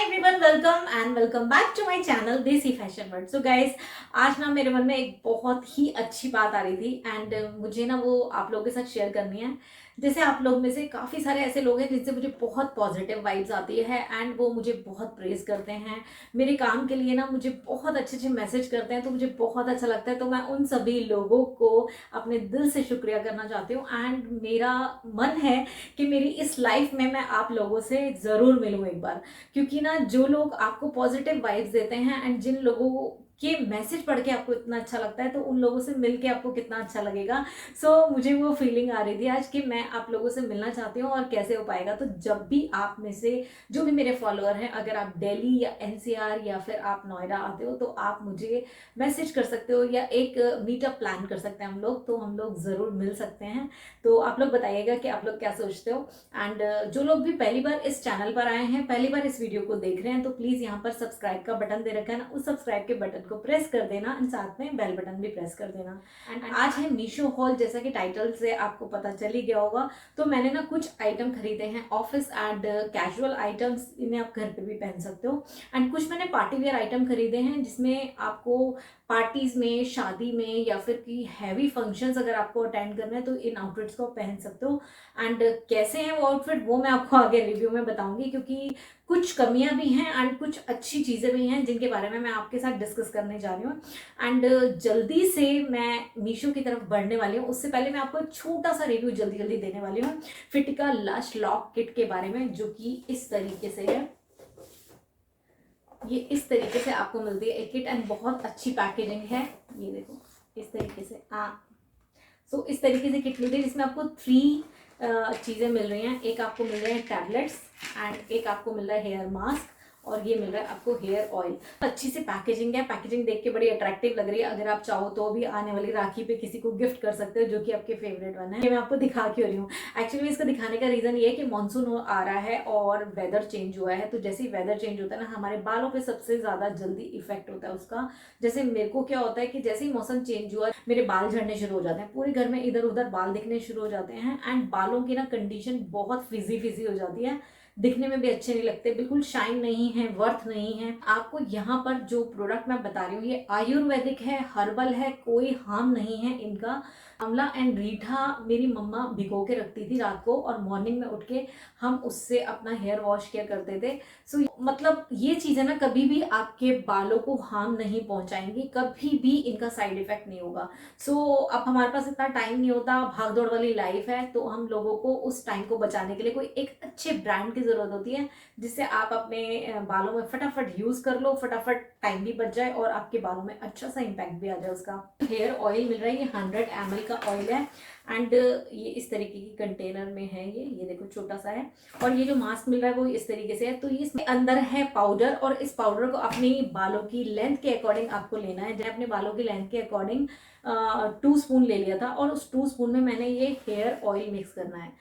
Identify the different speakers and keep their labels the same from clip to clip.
Speaker 1: Everyone, welcome and welcome back to my channel Desi Fashion World. So guys, आज ना मेरे मन में एक बहुत ही अच्छी बात आ रही थी एंड मुझे ना वो आप लोगों के साथ शेयर करनी है। जैसे आप लोग में से काफ़ी सारे ऐसे लोग हैं जिनसे मुझे बहुत पॉजिटिव वाइब्स आती है एंड वो मुझे बहुत प्रेज करते हैं मेरे काम के लिए ना, मुझे बहुत अच्छे अच्छे मैसेज करते हैं, तो मुझे बहुत अच्छा लगता है। तो मैं उन सभी लोगों को अपने दिल से शुक्रिया करना चाहती हूँ एंड मेरा मन है कि मेरी इस लाइफ में मैं आप लोगों से ज़रूर मिलूँ एक बार। क्योंकि ना जो लोग आपको पॉजिटिव वाइब्स देते हैं एंड जिन लोगों के मैसेज पढ़ के आपको इतना अच्छा लगता है, तो उन लोगों से मिलके आपको कितना अच्छा लगेगा। मुझे वो फीलिंग आ रही थी आज कि मैं आप लोगों से मिलना चाहती हूँ। और कैसे हो पाएगा, तो जब भी आप में से जो भी मेरे फॉलोअर हैं, अगर आप दिल्ली या एनसीआर या फिर आप नोएडा आते हो, तो आप मुझे मैसेज कर सकते हो या एक मीटअप प्लान कर सकते हैं हम लोग, तो हम लोग ज़रूर मिल सकते हैं। तो आप लोग बताइएगा कि आप लोग क्या सोचते हो। एंड जो लोग भी पहली बार इस चैनल पर आए हैं, पहली बार इस वीडियो को देख रहे हैं, तो प्लीज यहाँ पर सब्सक्राइब का बटन दे रखा है ना, उस सब्सक्राइब के बटन को प्रेस कर देना एंड साथ में बेल बटन भी प्रेस कर देना। एंड आज है मीशो हॉल, जैसा कि टाइटल से आपको पता चल ही गया होगा। तो मैंने ना कुछ आइटम खरीदे हैं, ऑफिस एंड कैजुअल आइटम्स, इन्हें आप घर पे भी पहन सकते हो। एंड कुछ मैंने पार्टी वेयर आइटम खरीदे हैं जिसमें आपको पार्टीज में, शादी में या फिर की हैवी फंक्शंस अगर आपको अटेंड करना है, तो इन आउटफिट्स को पहन सकते हो। एंड कैसे हैं वो आउटफिट, वो मैं आपको आगे रिव्यू में बताऊंगी, क्योंकि कुछ कमियां भी हैं एंड कुछ अच्छी चीज़ें भी हैं जिनके बारे में मैं आपके साथ डिस्कस करने जा रही हूँ। एंड जल्दी से मैं मीशो की तरफ बढ़ने वाली हूँ, उससे पहले मैं आपको एक छोटा सा रिव्यू जल्दी जल्दी देने वाली हूँ फिटिका लश लॉक किट के बारे में, जो कि इस तरीके से है। ये इस तरीके से आपको मिलती है एक किट एंड बहुत अच्छी पैकेजिंग है। ये देखो इस तरीके से इस तरीके से किट मिलती है, जिसमें आपको 3 चीज़ें मिल रही हैं। एक आपको मिल रहे हैं टैबलेट्स एंड एक आपको मिल रहा है हेयर मास्क, और ये मिल रहा है आपको हेयर ऑयल। अच्छी सी पैकेजिंग है, पैकेजिंग देख के बड़ी अट्रैक्टिव लग रही है। अगर आप चाहो तो भी आने वाली राखी पे किसी को गिफ्ट कर सकते हो, जो कि आपके फेवरेट वन है। ये मैं आपको दिखा क्यों रही हूँ, एक्चुअली इसका दिखाने का रीजन ये है कि मानसून आ रहा है और वेदर चेंज हुआ है। तो जैसे ही वेदर चेंज होता है ना, हमारे बालों पे सबसे ज्यादा जल्दी इफेक्ट होता है उसका। जैसे मेरे को क्या होता है कि जैसे ही मौसम चेंज हुआ, मेरे बाल झड़ने शुरू हो जाते हैं, पूरे घर में इधर उधर बाल दिखने शुरू हो जाते हैं एंड बालों की ना कंडीशन बहुत फिजी फिजी हो जाती है, दिखने में भी अच्छे नहीं लगते, बिल्कुल शाइन नहीं है, वर्थ नहीं है। आपको यहाँ पर जो प्रोडक्ट मैं बता रही हूँ, ये आयुर्वेदिक है, हर्बल है, कोई हार्म नहीं है इनका। आंवला एंड रीठा मेरी मम्मा भिगो के रखती थी रात को, और मॉर्निंग में उठ के हम उससे अपना हेयर वॉश किया करते थे। मतलब ये चीजें ना कभी भी आपके बालों को हार्म नहीं पहुंचाएंगी, कभी भी इनका साइड इफेक्ट नहीं होगा। अब हमारे पास इतना टाइम नहीं होता, भाग दौड़ वाली लाइफ है, तो हम लोगों को उस टाइम को बचाने के लिए कोई एक अच्छे ब्रांड की जरूरत होती है, जिससे आप अपने बालों में फटाफट यूज कर लो, फटाफट टाइम भी बच जाए और आपके बालों में अच्छा सा इम्पैक्ट भी आ जाए उसका। हेयर ऑयल मिल रहा है, ये 100 ml का ऑयल है एंड ये इस तरीके की कंटेनर में है। ये देखो छोटा सा है। और ये जो मास्क मिल रहा है वो इस तरीके से है। तो ये इसमें अंदर है पाउडर, और इस पाउडर को अपनी बालों की लेंथ के अकॉर्डिंग आपको लेना है। जैसे अपने बालों की लेंथ के अकॉर्डिंग 2 स्पून ले लिया था, और उस 2 स्पून में मैंने ये हेयर ऑयल मिक्स करना है।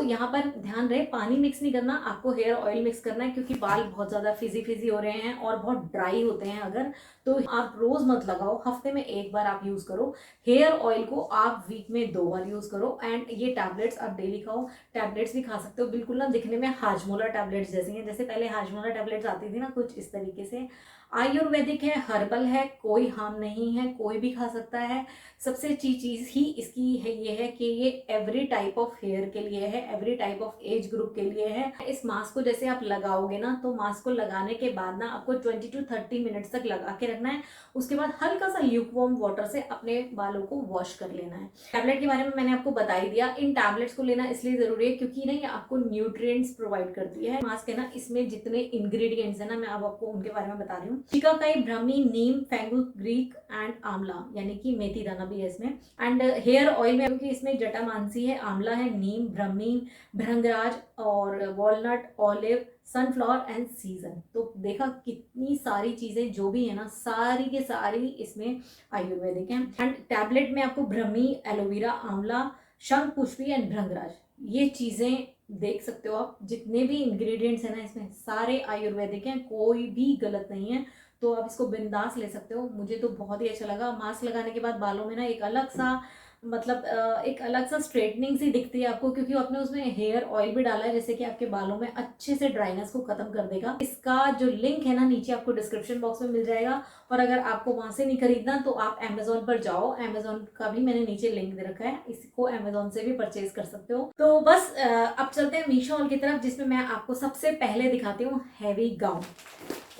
Speaker 1: यहाँ पर ध्यान रहे, पानी मिक्स नहीं करना, आपको हेयर ऑयल मिक्स करना है, क्योंकि बाल बहुत ज्यादा फिजी फिजी हो रहे हैं और बहुत ड्राई होते हैं अगर, तो आप रोज मत लगाओ, हफ्ते में एक बार आप यूज करो। हेयर ऑयल को आप वीक में 2 बार यूज करो। एंड ये टैबलेट्स आप डेली खाओ, टैबलेट्स भी खा सकते हो, बिल्कुल ना दिखने में हाजमोला टैबलेट्स जैसी हैं, जैसे पहले हाजमोला टैबलेट्स आती थी ना, कुछ इस तरीके से। आयुर्वेदिक है, हर्बल है, कोई हार्म नहीं है, कोई भी खा सकता है। सबसे अच्छी चीज ही इसकी है ये है कि ये एवरी टाइप ऑफ हेयर के लिए है, every type of age group के लिए है। इस मास्क को जैसे आप लगाओगे ना, तो मास्क को लगाने के बाद ना आपको 20 to 30 मिनट्स तक लगा के रखना है। उसके बाद हल्का सा ल्यूकवार्म वाटर से अपने बालों को वॉश कर लेना है। टैबलेट के बारे में मैंने आपको बता ही दिया। इन टैबलेट्स को लेना इसलिए जरूरी है क्योंकि ना ये आपको न्यूट्रिएंट्स प्रोवाइड करती है। मास्क है ना, इसमें जितने इंग्रेडिएंट्स है ना, मैं अब आपको उनके बारे में बता रही हूँ। शिकाकाई, ब्राह्मी, नीम, फेनुग्रीक एंड आंवला, यानी कि मेथी दाना भी है इसमें। एंड हेयर ऑयल में, क्योंकि इसमें जटामांसी है, आंवला है, नीम, ब्रह्मी, भृंगराज और walnut, olive, sunflower and season. तो देखा कितनी सारी चीजें जो भी है ना, सारी के सारी इसमें आयुर्वेदिक है। एंड टैबलेट में आपको ब्रह्मी, एलोवेरा, आंवला, शंख पुष्पी एंड भृंगराज, ये चीजें देख सकते हो आप। जितने भी इंग्रेडिएंट्स है ना इसमें, सारे आयुर्वेदिक हैं, कोई भी गलत नहीं है। तो आप इसको बिंदास ले सकते हो। मुझे तो बहुत ही अच्छा लगा। मास्क लगाने के बाद बालों में ना एक अलग सा मतलब एक अलग सा स्ट्रेटनिंग सी दिखती है आपको, क्योंकि आपने उसमें हेयर ऑयल भी डाला है, जैसे कि आपके बालों में अच्छे से ड्राइनेस को खत्म कर देगा। इसका जो लिंक है ना नीचे आपको डिस्क्रिप्शन बॉक्स में मिल जाएगा, और अगर आपको वहां से नहीं खरीदना तो आप अमेजोन पर जाओ, अमेजोन का भी मैंने नीचे लिंक दे रखा है, इसको अमेजोन से भी परचेज कर सकते हो। तो बस अब चलते हैं मीशो हॉल की तरफ, जिसमें मैं आपको सबसे पहले दिखाती हूँ हैवी गाउन।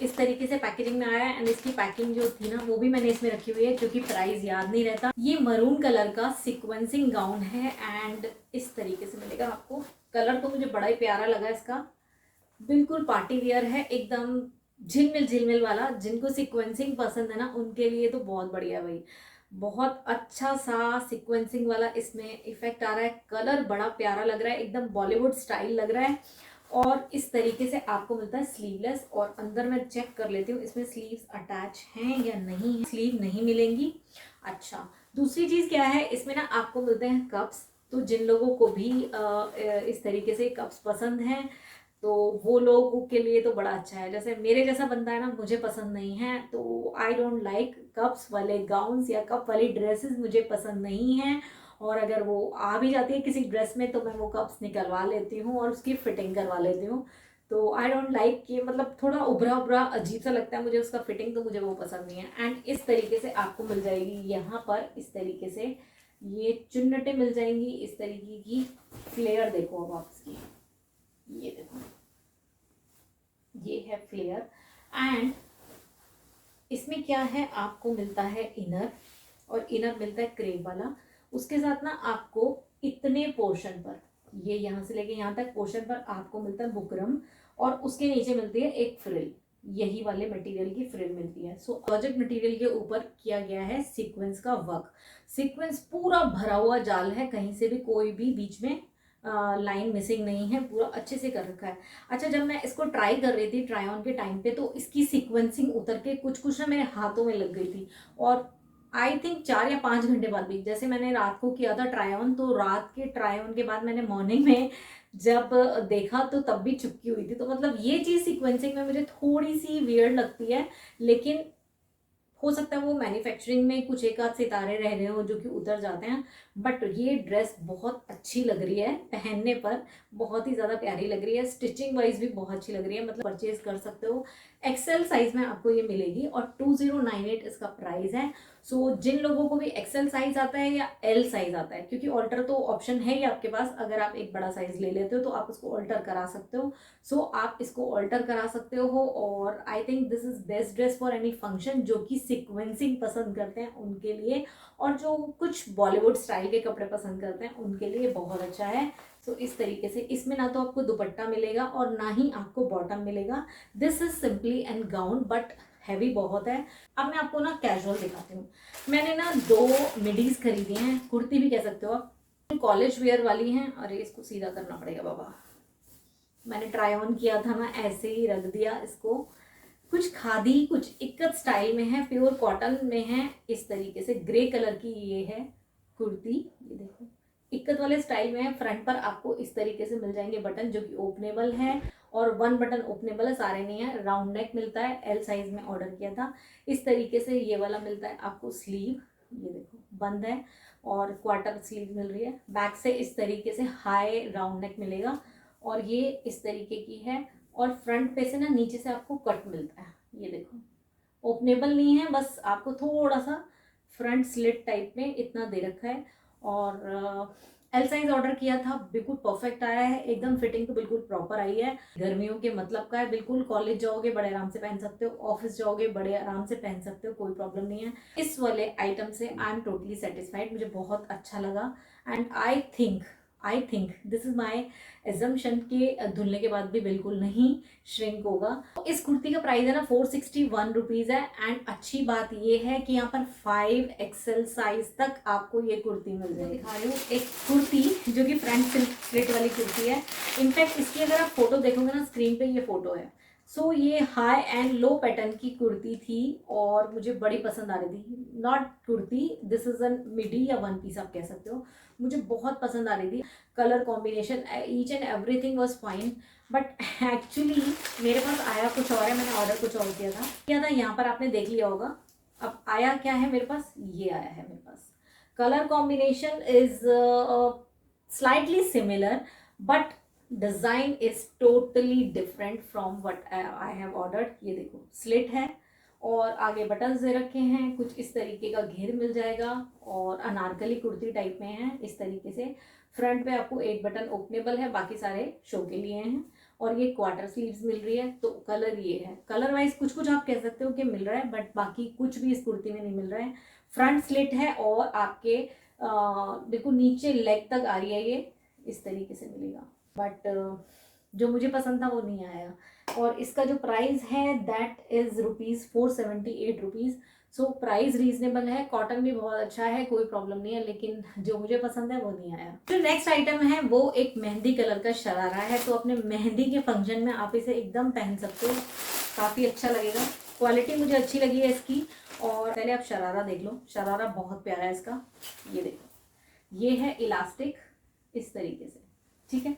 Speaker 1: इस तरीके से पैकेजिंग में आया है, एंड इसकी पैकिंग जो थी ना वो भी मैंने इसमें रखी हुई है, क्योंकि प्राइस याद नहीं रहता। ये मरून कलर का सीक्वेंसिंग गाउन है, एंड इस तरीके से मिलेगा आपको। कलर तो मुझे बड़ा ही प्यारा लगा इसका, बिल्कुल पार्टी वेयर है, एकदम झिलमिल झिलमिल वाला। जिनको सीक्वेंसिंग पसंद है ना उनके लिए तो बहुत बढ़िया भाई, बहुत अच्छा सा सीक्वेंसिंग वाला इसमें इफेक्ट आ रहा है। कलर बड़ा प्यारा लग रहा है, एकदम बॉलीवुड स्टाइल लग रहा है। और इस तरीके से आपको मिलता है स्लीवलेस, और अंदर मैं चेक कर लेती हूँ इसमें स्लीव्स अटैच हैं या नहीं है। स्लीव नहीं मिलेंगी। अच्छा, दूसरी चीज़ क्या है, इसमें ना आपको मिलते हैं कप्स। तो जिन लोगों को भी इस तरीके से कप्स पसंद हैं तो वो लोगों के लिए तो बड़ा अच्छा है। जैसे मेरे जैसा बंदा है ना, मुझे पसंद नहीं है, तो आई डोंट लाइक कप्स वाले गाउन्स या कप वाली ड्रेसेस, मुझे पसंद नहीं है। और अगर वो आ भी जाती है किसी ड्रेस में तो मैं वो कप्स निकलवा लेती हूँ और उसकी फिटिंग करवा लेती हूँ। तो आई डोंट लाइक कि मतलब थोड़ा उभरा उभरा अजीब सा लगता है मुझे उसका फिटिंग, तो मुझे वो पसंद नहीं है। एंड इस तरीके से आपको मिल जाएगी यहाँ पर, इस तरीके से ये चुन्नटें मिल जाएंगी इस तरीके की। फ्लेयर देखो अब आप इसकी, ये देखो, ये है फ्लेयर। एंड इसमें क्या है, आपको मिलता है इनर, और इनर मिलता है क्रेप वाला। उसके साथ ना आपको इतने पोर्शन पर, ये यहाँ से लेके यहाँ तक पोर्शन पर आपको मिलता है बुकरम, और उसके नीचे मिलती है एक फ्रिल, यही वाले मटेरियल की फ्रिल मिलती है। सो प्रोजेक्ट मटेरियल के ऊपर किया गया है सीक्वेंस का वर्क। सीक्वेंस पूरा भरा हुआ जाल है, कहीं से भी कोई भी बीच में लाइन मिसिंग नहीं है, पूरा अच्छे से कर रखा है। अच्छा, जब मैं इसको ट्राई कर रही थी ट्राई ऑन के टाइम पे, तो इसकी सीक्वेंसिंग उतर के कुछ कुछ ना मेरे हाथों में लग गई थी। और आई थिंक 4 या 5 घंटे बाद भी, जैसे मैंने रात को किया था ट्राई ऑन, तो रात के ट्राई ऑन के बाद मैंने मॉर्निंग में जब देखा तो तब भी चिपकी हुई थी। तो मतलब ये चीज़ सीक्वेंसिंग में मुझे थोड़ी सी वियर्ड लगती है, लेकिन हो सकता है वो मैन्युफैक्चरिंग में कुछ एक आध सितारे रह रहे हो जो कि उतर जाते हैं। बट ये ड्रेस बहुत अच्छी लग रही है, पहनने पर बहुत ही ज़्यादा प्यारी लग रही है, स्टिचिंग वाइज भी बहुत अच्छी लग रही है, मतलब परचेज कर सकते हो। एक्सेल साइज में आपको ये मिलेगी, और 2098 इसका प्राइस है। सो जिन लोगों को भी एक्सेल साइज आता है या एल साइज आता है, क्योंकि ऑल्टर तो ऑप्शन है ही आपके पास, अगर आप एक बड़ा साइज ले लेते हो तो आप उसको ऑल्टर करा सकते हो। सो आप इसको ऑल्टर करा सकते हो, और I think this is best dress for any function, जो कि सीक्वेंसिंग पसंद करते हैं उनके लिए, और जो कुछ बॉलीवुड स्टाइल के कपड़े पसंद करते हैं उनके लिए बहुत अच्छा है। सो इस तरीके से इसमें ना तो आपको दुपट्टा मिलेगा और ना ही आपको बॉटम मिलेगा। This is simply and gown, but heavy बहुत है। अब मैं आपको ना कैजुअल दिखाती हूँ। मैंने ना 2 मिडीज खरीदी हैं, कुर्ती भी कह सकते हो आप, कॉलेज वेयर वाली हैं। अरे इसको सीधा करना पड़ेगा बाबा, मैंने ट्राई ऑन किया था ना, ऐसे ही रख दिया इसको। कुछ खादी कुछ इक्कत स्टाइल में है, प्योर कॉटन में है, इस तरीके से ग्रे कलर की ये है कुर्ती। ये देखो इक्कत वाले स्टाइल में है। फ्रंट पर आपको इस तरीके से मिल जाएंगे बटन, जो कि ओपनेबल है, और 1 बटन ओपनेबल है, सारे नहीं है। राउंड नेक मिलता है, एल साइज में ऑर्डर किया था। इस तरीके से ये वाला मिलता है आपको स्लीव, ये देखो बंद है, और क्वार्टर स्लीव मिल रही है। बैक से इस तरीके से हाई राउंड नेक मिलेगा, और ये इस तरीके की है। और फ्रंट पे से ना नीचे से आपको कट मिलता है, ये देखो ओपनेबल नहीं है, बस आपको थोड़ा सा फ्रंट स्लिट टाइप में इतना दे रखा है। और एल साइज ऑर्डर किया था, बिल्कुल परफेक्ट आया है, एकदम फिटिंग तो बिल्कुल प्रॉपर आई है। गर्मियों के मतलब का है, बिल्कुल कॉलेज जाओगे बड़े आराम से पहन सकते हो, ऑफिस जाओगे बड़े आराम से पहन सकते हो, कोई प्रॉब्लम नहीं है। इस वाले आइटम से आई एम टोटली सेटिस्फाइड, मुझे बहुत अच्छा लगा। And I think this is my assumption के धुलने के बाद भी बिल्कुल नहीं श्रिंक होगा। इस कुर्ती का प्राइस है ना 461 रुपीज़ है। एंड अच्छी बात ये है कि यहाँ पर 5XL साइज तक आपको ये कुर्ती मिल जाएगी। दिखा रही हूँ एक कुर्ती जो कि फ्रंट स्लिट वाली कुर्ती है। इनफैक्ट इसकी अगर आप फोटो देखोगे ना स्क्रीन पे, ये फोटो है। सो ये हाई एंड लो पैटर्न की कुर्ती थी, और मुझे बड़ी पसंद आ रही थी। Not kurti, this is an midi या 1 पीस आप कह सकते हो, मुझे बहुत पसंद आ रही थी। Colour combination each and everything was fine, but actually मेरे पास आया कुछ और है, मैंने ऑर्डर कुछ और किया था। यहाँ पर आपने देख लिया होगा। अब आया क्या है मेरे पास, ये आया है मेरे पास। Colour combination is slightly similar but design is totally different from what I have ordered. ये देखो स्लिट है और आगे बटन्स दे रखे हैं, कुछ इस तरीके का घेर मिल जाएगा और अनारकली कुर्ती टाइप में है इस तरीके से। फ्रंट पे आपको एक बटन ओपनेबल है, बाकी सारे शो के लिए हैं और ये क्वार्टर स्लीव्स मिल रही है। तो कलर ये है, कलर वाइज कुछ कुछ आप कह सकते हो कि मिल रहा है बट बाकी कुछ भी इस कुर्ती में नहीं मिल रहा है। फ्रंट स्लिट है और आपके देखो नीचे लेग तक आ रही है, ये इस तरीके से मिलेगा बट जो मुझे पसंद था वो नहीं आया। और इसका जो प्राइस है that is ₹478। So price reasonable है, कॉटन भी बहुत अच्छा है, कोई प्रॉब्लम नहीं है, लेकिन जो मुझे पसंद है वो नहीं आया। जो नेक्स्ट आइटम है वो एक मेहंदी कलर का शरारा है। तो अपने मेहंदी के फंक्शन में आप इसे एकदम पहन सकते हो, काफ़ी अच्छा लगेगा। क्वालिटी मुझे अच्छी लगी है इसकी। और पहले आप शरारा देख लो, शरारा बहुत प्यारा है इसका। ये देखो, ये है इलास्टिक इस तरीके से, ठीक है।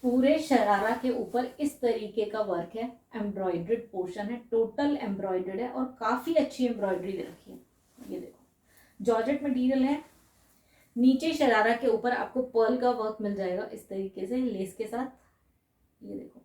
Speaker 1: पूरे शरारा के ऊपर इस तरीके का वर्क है, एम्ब्रॉयड्रेड पोर्शन है, टोटल एम्ब्रॉयड्रेड है और काफ़ी अच्छी एम्ब्रॉयडरी दे रखी है। ये देखो जॉर्जेट मटेरियल है। नीचे शरारा के ऊपर आपको पर्ल का वर्क मिल जाएगा इस तरीके से लेस के साथ, ये देखो,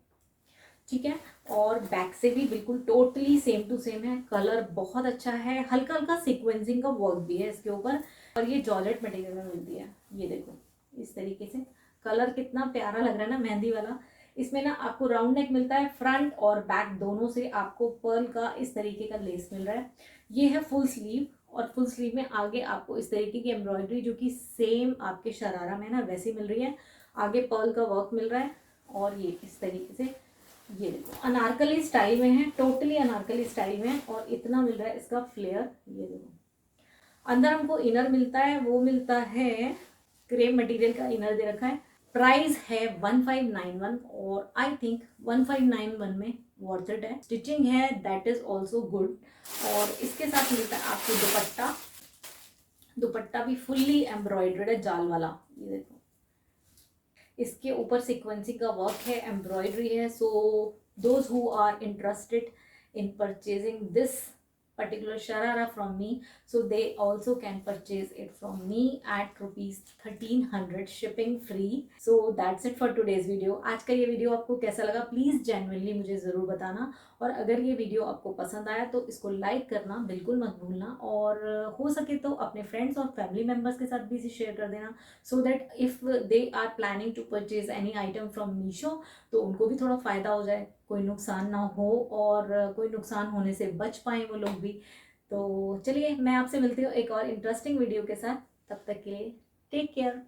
Speaker 1: ठीक है। और बैक से भी बिल्कुल टोटली सेम टू सेम है। कलर बहुत अच्छा है, हल्का हल्का सीक्वेंसिंग का वर्क भी है इसके ऊपर और ये जॉर्जेट मटेरियल में मिलती है। ये देखो इस तरीके से, कलर कितना प्यारा लग रहा है ना मेहंदी वाला। इसमें ना आपको राउंड नेक मिलता है, फ्रंट और बैक दोनों से आपको पर्ल का इस तरीके का लेस मिल रहा है। ये है फुल स्लीव और फुल स्लीव में आगे आपको इस तरीके की एम्ब्रॉयडरी जो कि सेम आपके शरारा में ना वैसी मिल रही है। आगे पर्ल का वर्क मिल रहा है और ये इस तरीके से, ये देखो अनारकली स्टाइल में है, टोटली अनारकली स्टाइल में है और इतना मिल रहा है इसका फ्लेयर। ये देखो अंदर हमको इनर मिलता है, वो मिलता है क्रेप मटेरियल का इनर दे रखा है। प्राइस है 1591 और आई थिंक 1591 में वर्थ इट है। स्टिचिंग है दैट इज ऑल्सो गुड और इसके साथ मिलता है आपको दुपट्टा। दुपट्टा भी फुल्ली एम्ब्रॉयडर्ड है, जाल वाला। ये देखो इसके ऊपर सीक्वेंसिंग का वर्क है, एम्ब्रॉयडरी है। So those who are interested in purchasing this particular sharara from me, so they also can purchase it from me at ₹1300 shipping free. So that's it for today's video. आज का ये video आपको कैसा लगा please genuinely मुझे ज़रूर बताना और अगर ये वीडियो आपको पसंद आया तो इसको लाइक करना बिल्कुल मत भूलना और हो सके तो अपने फ्रेंड्स और फैमिली मेम्बर्स के साथ भी इसे शेयर कर देना so that if they are planning to purchase any item from Meesho तो उनको भी थोड़ा फ़ायदा हो जाए, कोई नुकसान ना हो और कोई नुकसान होने से बच पाएँ वो लोग भी। तो चलिए मैं आपसे मिलती हूँ एक और इंटरेस्टिंग वीडियो के साथ, तब तक के लिए टेक केयर।